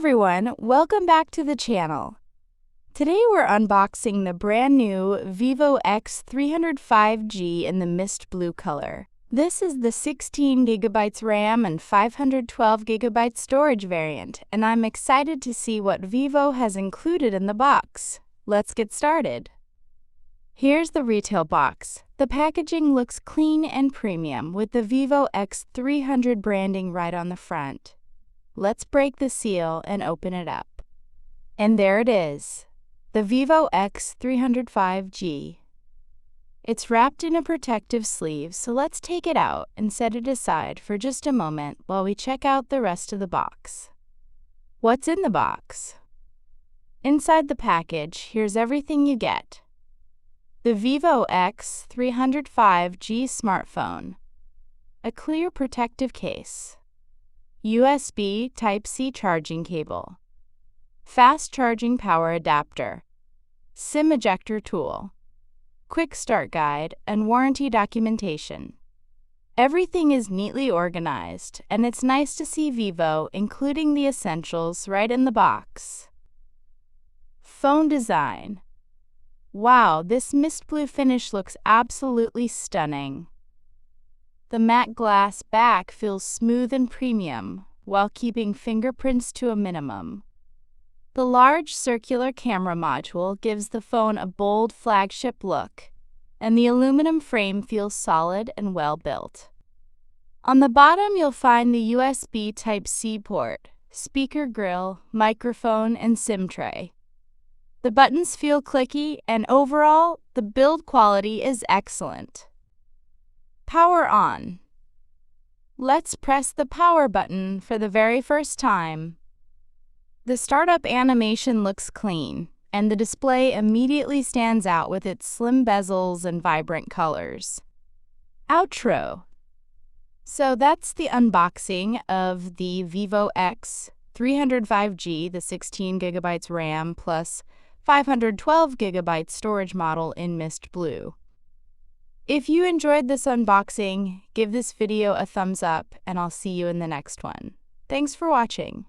everyone, welcome back to the channel. Today we're unboxing the brand new Vivo X300 5G in the mist blue color. This is the 16GB RAM and 512GB storage variant, and I'm excited to see what Vivo has included in the box. Let's get started. Here's the retail box. The packaging looks clean and premium with the Vivo X300 branding right on the front. Let's break the seal and open it up. And there it is, the Vivo X300 5G. It's wrapped in a protective sleeve, so let's take it out and set it aside for just a moment while we check out the rest of the box. What's in the box? Inside the package, here's everything you get. The Vivo X300 5G smartphone. A clear protective case. USB Type-C charging cable. Fast charging power adapter. SIM ejector tool. Quick start guide and warranty documentation. Everything is neatly organized, and it's nice to see Vivo including the essentials right in the box. Phone design. Wow, this mist blue finish looks absolutely stunning. The matte glass back feels smooth and premium, while keeping fingerprints to a minimum. The large circular camera module gives the phone a bold flagship look, and the aluminum frame feels solid and well built. On the bottom you'll find the USB Type-C port, speaker grill, microphone, and SIM tray. The buttons feel clicky, and overall, the build quality is excellent. Power on. Let's press the power button for the very first time. The startup animation looks clean, and the display immediately stands out with its slim bezels and vibrant colors. Outro. So that's the unboxing of the Vivo X300 5G, the 16GB RAM plus 512GB storage model in mist blue. If you enjoyed this unboxing, give this video a thumbs up, and I'll see you in the next one. Thanks for watching.